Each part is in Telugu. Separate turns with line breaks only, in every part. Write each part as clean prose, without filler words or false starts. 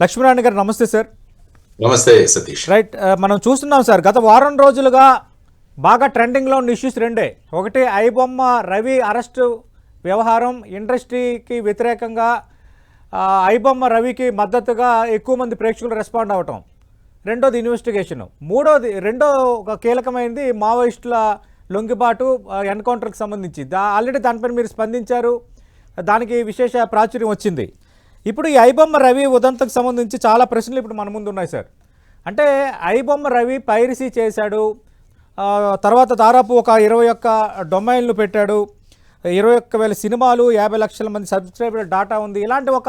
లక్ష్మీనారాయణ గారు నమస్తే సార్.
నమస్తే సతీష్.
రైట్, మనం చూస్తున్నాం సార్, గత వారం రోజులుగా బాగా ట్రెండింగ్లో ఉన్న ఇష్యూస్ రెండే. ఒకటి ఐబొమ్మ రవి అరెస్టు వ్యవహారం, ఇండస్ట్రీకి వ్యతిరేకంగా ఐబొమ్మ రవికి మద్దతుగా ఎక్కువ మంది ప్రేక్షకులు రెస్పాండ్ అవ్వటం. రెండోది ఇన్వెస్టిగేషను. రెండో ఒక కీలకమైనది మావోయిస్టుల లొంగిబాటు ఎన్కౌంటర్కి సంబంధించి ఆల్రెడీ దానిపైన మీరు స్పందించారు, దానికి విశేష ప్రాచుర్యం వచ్చింది. ఇప్పుడు ఈ ఐబొమ్మ రవి ఉదంతకు సంబంధించి చాలా ప్రశ్నలు ఇప్పుడు మన ముందు ఉన్నాయి సార్. అంటే ఐబొమ్మ రవి పైరసీ చేశాడు, తర్వాత దాదాపు ఒక 21 డొమైన్లు పెట్టాడు, 21,000 సినిమాలు, 50 లక్షల మంది సబ్స్క్రైబర్ డాటా ఉంది, ఇలాంటి ఒక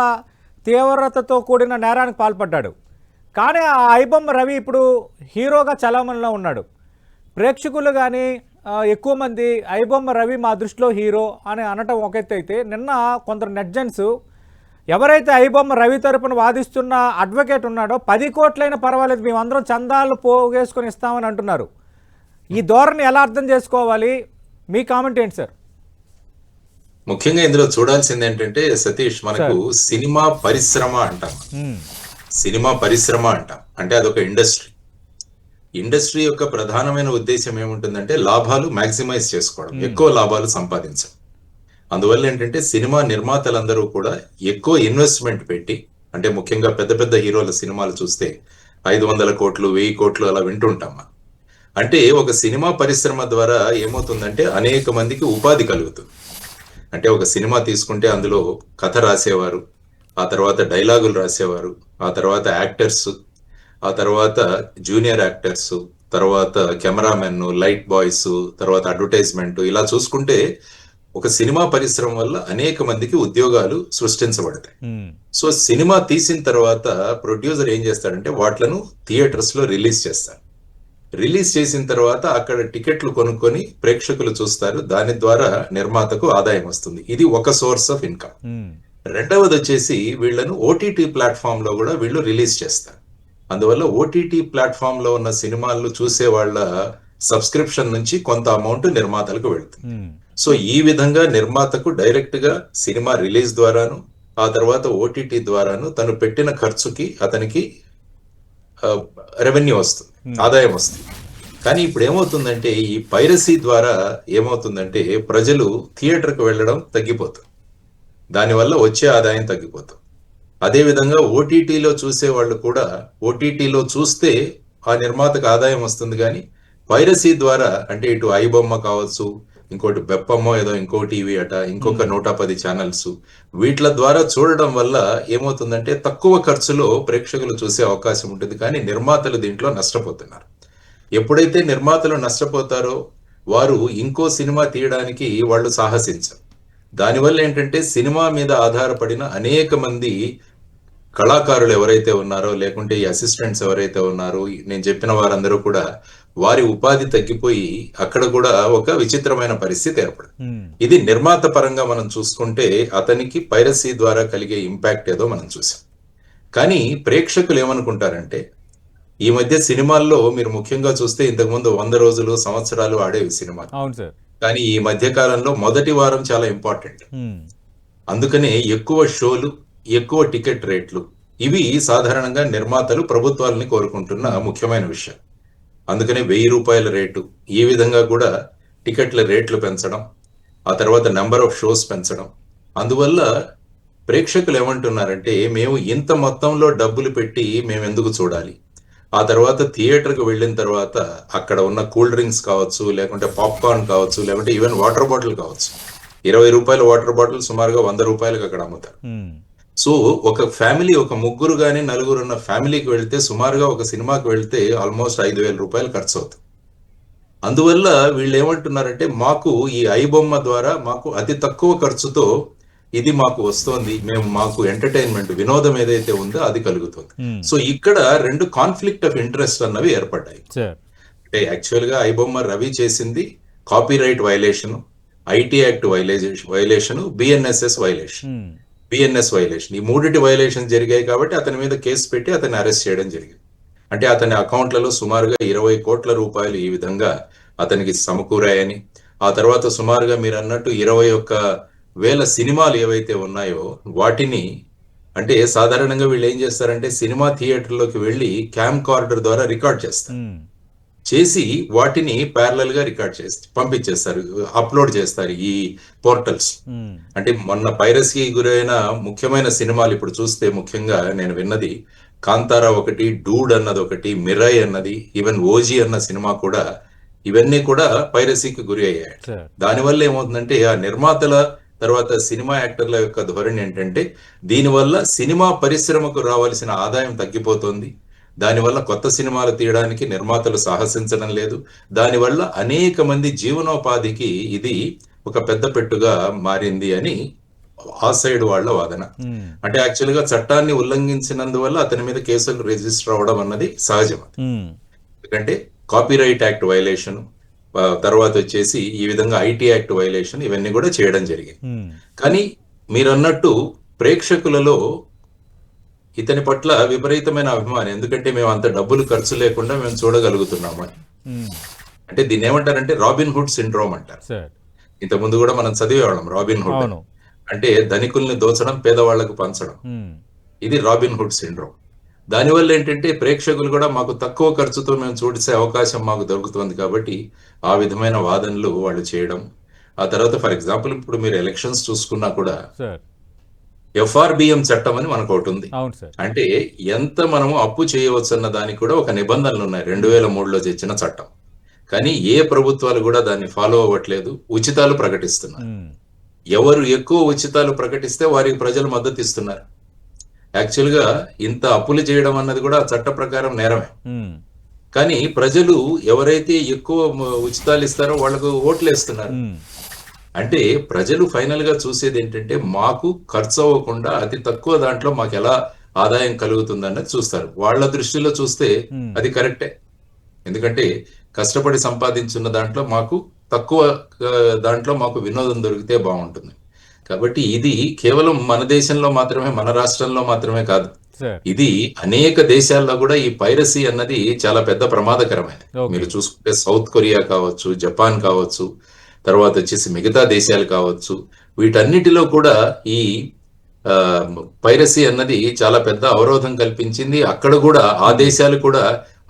తీవ్రతతో కూడిన నేరానికి పాల్పడ్డాడు. కానీ ఆ ఐబొమ్మ రవి ఇప్పుడు హీరోగా చలామణిలో ఉన్నాడు. ప్రేక్షకులు కానీ ఎక్కువ మంది ఐబొమ్మ రవి మా దృష్టిలో హీరో అని అనటం ఒక ఎత్తు అయితే, నిన్న కొందరు నెట్జన్స్ ఎవరైతే ఐబొమ్మ రవి తరపున వాదిస్తున్న అడ్వకేట్ ఉన్నాడో 10 కోట్లైనా పర్వాలేదు మేమందరం చందాలు పోగేసుకొని ఇస్తామని అంటున్నారు. ఈ ధోరణి ఎలా అర్థం చేసుకోవాలి? మీ కామెంట్ ఏంటి సార్?
ముఖ్యంగా ఇందులో చూడాల్సింది ఏంటంటే సతీష్, మనకు సినిమా పరిశ్రమ అంటాం. సినిమా పరిశ్రమ అంటాం అంటే అదొక ఇండస్ట్రీ యొక్క ప్రధానమైన ఉద్దేశం ఏముంటుందంటే లాభాలు మ్యాక్సిమైజ్ చేసుకోవడం, ఎక్కువ లాభాలు సంపాదించడం. అందువల్ల ఏంటంటే సినిమా నిర్మాతలందరూ కూడా ఎక్కువ ఇన్వెస్ట్మెంట్ పెట్టి, అంటే ముఖ్యంగా పెద్ద పెద్ద హీరోల సినిమాలు చూస్తే 500 కోట్లు 1000 కోట్లు అలా వింటుంటాం. అంటే ఒక సినిమా పరిశ్రమ ద్వారా ఏమవుతుందంటే అనేక మందికి ఉపాధి కలుగుతుంది. అంటే ఒక సినిమా తీసుకుంటే అందులో కథ రాసేవారు, ఆ తర్వాత డైలాగులు రాసేవారు, ఆ తర్వాత యాక్టర్స్, ఆ తర్వాత జూనియర్ యాక్టర్స్, తర్వాత కెమెరామెన్, లైట్ బాయ్స్, తర్వాత అడ్వర్టైజ్మెంట్, ఇలా చూసుకుంటే ఒక సినిమా పరిశ్రమ వల్ల అనేక మందికి ఉద్యోగాలు సృష్టించబడతాయి. సో సినిమా తీసిన తర్వాత ప్రొడ్యూసర్ ఏం చేస్తాడంటే వాట్లను థియేటర్స్ లో రిలీజ్ చేస్తాడు. రిలీజ్ చేసిన తర్వాత అక్కడ టికెట్లు కొనుక్కొని ప్రేక్షకులు చూస్తారు, దాని ద్వారా నిర్మాతకు ఆదాయం వస్తుంది. ఇది ఒక సోర్స్ ఆఫ్ ఇన్కమ్. రెండవది వచ్చేసి వీళ్ళను ఓటీటీ ప్లాట్ఫామ్ లో కూడా వీళ్ళు రిలీజ్ చేస్తారు. అందువల్ల ఓటీటీ ప్లాట్ఫామ్ లో ఉన్న సినిమాలను చూసే వాళ్ళ సబ్స్క్రిప్షన్ నుంచి కొంత అమౌంట్ నిర్మాతలకు వెళ్తుంది. సో ఈ విధంగా నిర్మాతకు డైరెక్ట్ గా సినిమా రిలీజ్ ద్వారాను, ఆ తర్వాత ఓటీటీ ద్వారాను తను పెట్టిన ఖర్చుకి అతనికి రెవెన్యూ వస్తుంది, ఆదాయం వస్తుంది. కానీ ఇప్పుడు ఏమవుతుందంటే ఈ పైరసీ ద్వారా ఏమవుతుందంటే ప్రజలు థియేటర్కి వెళ్ళడం తగ్గిపోతుంది, దానివల్ల వచ్చే ఆదాయం తగ్గిపోతుంది. అదేవిధంగా ఓటీటీలో చూసే వాళ్ళు కూడా ఓటీటీలో చూస్తే ఆ నిర్మాతకు ఆదాయం వస్తుంది, కానీ పైరసీ ద్వారా అంటే ఇటు ఐబొమ్మ కావచ్చు, ఇంకోటి బెప్పమ్మో ఏదో ఇంకో టీవీ అట, ఇంకొక 110 ఛానల్స్, వీటిల ద్వారా చూడడం వల్ల ఏమవుతుందంటే తక్కువ ఖర్చులో ప్రేక్షకులు చూసే అవకాశం ఉంటుంది, కానీ నిర్మాతలు దీంట్లో నష్టపోతున్నారు. ఎప్పుడైతే నిర్మాతలు నష్టపోతారో వారు ఇంకో సినిమా తీయడానికి వాళ్ళు సాహసించరు. దానివల్ల ఏంటంటే సినిమా మీద ఆధారపడిన అనేక మంది కళాకారులు ఎవరైతే ఉన్నారో, లేకుంటే ఈ అసిస్టెంట్స్ ఎవరైతే ఉన్నారో, నేను చెప్పిన వారందరూ కూడా వారి ఉపాధి తగ్గిపోయి అక్కడ కూడా ఒక విచిత్రమైన పరిస్థితి ఏర్పడింది. ఇది నిర్మాత పరంగా మనం చూసుకుంటే అతనికి పైరసీ ద్వారా కలిగే ఇంపాక్ట్ ఏదో మనం చూసాం. కానీ ప్రేక్షకులు ఏమనుకుంటారంటే ఈ మధ్య సినిమాల్లో మీరు ముఖ్యంగా చూస్తే ఇంతకుముందు 100 రోజులు సంవత్సరాలు ఆడేవి సినిమాలు. కానీ ఈ మధ్య కాలంలో మొదటి వారం చాలా ఇంపార్టెంట్. అందుకనే ఎక్కువ షోలు, ఎక్కువ టికెట్ రేట్లు, ఇవి సాధారణంగా నిర్మాతలు ప్రభుత్వాలని కోరుకుంటున్న ముఖ్యమైన విషయం. అందుకనే 1000 రూపాయల రేటు, ఈ విధంగా కూడా టికెట్ల రేట్లు పెంచడం, ఆ తర్వాత నెంబర్ ఆఫ్ షోస్ పెంచడం. అందువల్ల ప్రేక్షకులు ఏమంటున్నారంటే మేము ఇంత మొత్తంలో డబ్బులు పెట్టి మేము ఎందుకు చూడాలి, ఆ తర్వాత థియేటర్కి వెళ్ళిన తర్వాత అక్కడ ఉన్న కూల్ డ్రింక్స్ కావచ్చు, లేకుంటే పాప్కార్న్ కావచ్చు, లేకుంటే ఈవెన్ వాటర్ బాటిల్ కావచ్చు, 20 రూపాయల వాటర్ బాటిల్ సుమారుగా 100 రూపాయలకు అక్కడ అమ్ముతారు. సో ఒక ఫ్యామిలీ, ఒక ముగ్గురు కానీ నలుగురు ఉన్న ఫ్యామిలీకి వెళ్తే సుమారుగా ఒక సినిమాకి వెళ్తే ఆల్మోస్ట్ 5,000 రూపాయలు ఖర్చు అవుతుంది. అందువల్ల వీళ్ళు ఏమంటున్నారంటే మాకు ఈ ఐబొమ్మ ద్వారా మాకు అతి తక్కువ ఖర్చుతో ఇది మాకు వస్తోంది, మాకు ఎంటర్టైన్మెంట్, వినోదం ఏదైతే ఉందో అది కలుగుతుంది. సో ఇక్కడ 2 కాన్ఫ్లిక్ట్ ఆఫ్ ఇంట్రెస్ట్ అన్నవి ఏర్పడ్డాయి. అంటే యాక్చువల్ గా ఐబొమ్మ రవి చేసింది copyright violation, IT act violation, BNS violation. ఈ 3 వైలేషన్ జరిగాయి కాబట్టి అతని మీద కేసు పెట్టి అతన్ని అరెస్ట్ చేయడం జరిగింది. అంటే అతని అకౌంట్లలో సుమారుగా 20 కోట్ల రూపాయలు ఈ విధంగా అతనికి సమకూరాయని, ఆ తర్వాత సుమారుగా మీరు అన్నట్టు 21,000 సినిమాలు ఏవైతే ఉన్నాయో వాటిని అంటే సాధారణంగా వీళ్ళు ఏం చేస్తారంటే సినిమా థియేటర్లోకి వెళ్ళి క్యామ్ కార్డర్ ద్వారా రికార్డ్ చేస్తారు. చేసి వాటిని ప్యారలల్ గా రికార్డ్ చేసి పంపించేస్తారు, అప్లోడ్ చేస్తారు ఈ పోర్టల్స్. అంటే మొన్న పైరసీ గురైన ముఖ్యమైన సినిమాలు ఇప్పుడు చూస్తే ముఖ్యంగా నేను విన్నది కాంతారా ఒకటి, డూడ్ అన్నది ఒకటి, మిరాయ్ అన్నది, ఈవెన్ ఓజీ అన్న సినిమా కూడా, ఇవన్నీ కూడా పైరసీకి గురి అయ్యాయి. దానివల్ల ఏమవుతుందంటే ఆ నిర్మాతల తర్వాత సినిమా యాక్టర్ల యొక్క ధోరణి ఏంటంటే దీనివల్ల సినిమా పరిశ్రమకు రావాల్సిన ఆదాయం తగ్గిపోతుంది, దానివల్ల కొత్త సినిమాలు తీయడానికి నిర్మాతలు సాహసించడం లేదు, దానివల్ల అనేక మంది జీవనోపాధికి ఇది ఒక పెద్ద పెట్టుగా మారింది అని ఆ సైడ్ వాళ్ళ వాదన. అంటే యాక్చువల్ గా చట్టాన్ని ఉల్లంఘించినందువల్ల అతని మీద కేసులు రిజిస్టర్ అవడం అన్నది సహజం. ఎందుకంటే కాపీరైట్ యాక్ట్ వైలేషన్, తర్వాత వచ్చేసి ఈ విధంగా ఐటీ యాక్ట్ వైలేషన్, ఇవన్నీ కూడా చేయడం జరిగింది. కానీ మీరు అన్నట్టు ప్రేక్షకులలో ఇతని పట్ల విపరీతమైన అభిమానం, ఎందుకంటే మేము అంత డబ్బులు ఖర్చు లేకుండా మేము చూడగలుగుతున్నాము అని. అంటే దీన్ని ఏమంటారంటే రాబిన్ హుడ్ సిండ్రోమ్ అంటారు. ఇంతకుముందు కూడా మనం చదివేవాళ్ళం రాబిన్ హుడ్ అంటే ధనికుల్ని దోచడం, పేదవాళ్లకు పంచడం. ఇది రాబిన్ హుడ్ సిండ్రోమ్. దానివల్ల ఏంటంటే ప్రేక్షకులు కూడా మాకు తక్కువ ఖర్చుతో మేము చూసే అవకాశం మాకు దొరుకుతుంది కాబట్టి ఆ విధమైన వాదనలు వాళ్ళు చేయడం. ఆ తర్వాత ఫర్ ఎగ్జాంపుల్ ఇప్పుడు మీరు ఎలక్షన్స్ చూసుకున్నా కూడా FRBM చట్టం అని మనకు ఒకటి ఉంది. అంటే ఎంత మనము అప్పు చేయవచ్చు అన్న దానికి కూడా ఒక నిబంధనలు ఉన్నాయి, 2003లో తెచ్చిన చట్టం. కానీ ఏ ప్రభుత్వాలు కూడా దాన్ని ఫాలో అవ్వట్లేదు, ఉచితాలు ప్రకటిస్తున్నారు. ఎవరు ఎక్కువ ఉచితాలు ప్రకటిస్తే వారికి ప్రజలు మద్దతు ఇస్తున్నారు. యాక్చువల్ గా ఇంత అప్పులు చేయడం అన్నది కూడా చట్ట ప్రకారం నేరమే. కానీ ప్రజలు ఎవరైతే ఎక్కువ ఉచితాలు ఇస్తారో వాళ్ళకు ఓట్లు వేస్తున్నారు. అంటే ప్రజలు ఫైనల్ గా చూసేది ఏంటంటే మాకు ఖర్చు అవ్వకుండా అతి తక్కువ దాంట్లో మాకు ఎలా ఆదాయం కలుగుతుంది అన్నది చూస్తారు. వాళ్ళ దృష్టిలో చూస్తే అది కరెక్టే, ఎందుకంటే కష్టపడి సంపాదించున్న దాంట్లో మాకు తక్కువ దాంట్లో మాకు వినోదం దొరికితే బాగుంటుంది. కాబట్టి ఇది కేవలం మన దేశంలో మాత్రమే, మన రాష్ట్రంలో మాత్రమే కాదు, ఇది అనేక దేశాల్లో కూడా ఈ పైరసీ అన్నది చాలా పెద్ద ప్రమాదకరమైనది. మీరు చూసుకుంటే సౌత్ కొరియా కావచ్చు, జపాన్ కావచ్చు, తర్వాత వచ్చేసి మిగతా దేశాలు కావచ్చు, వీటన్నిటిలో కూడా ఈ పైరసీ అన్నది చాలా పెద్ద అవరోధం కల్పించింది. అక్కడ కూడా ఆ దేశాలు కూడా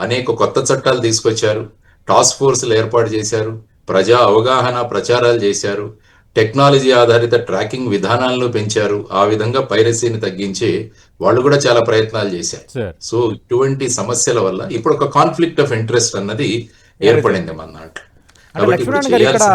అనేక కొత్త చట్టాలు తీసుకొచ్చారు, టాస్క్ ఫోర్స్లు ఏర్పాటు చేశారు, ప్రజా అవగాహన ప్రచారాలు చేశారు, టెక్నాలజీ ఆధారిత ట్రాకింగ్ విధానాలను పెంచారు. ఆ విధంగా పైరసీని తగ్గించే వాళ్ళు కూడా చాలా ప్రయత్నాలు చేశారు. సో ఇటువంటి సమస్యల వల్ల ఇప్పుడు ఒక కాన్ఫ్లిక్ట్ ఆఫ్ ఇంట్రెస్ట్ అన్నది ఏర్పడింది మన దాంట్లో.
లక్ష్మణ్ గారు, ఇక్కడ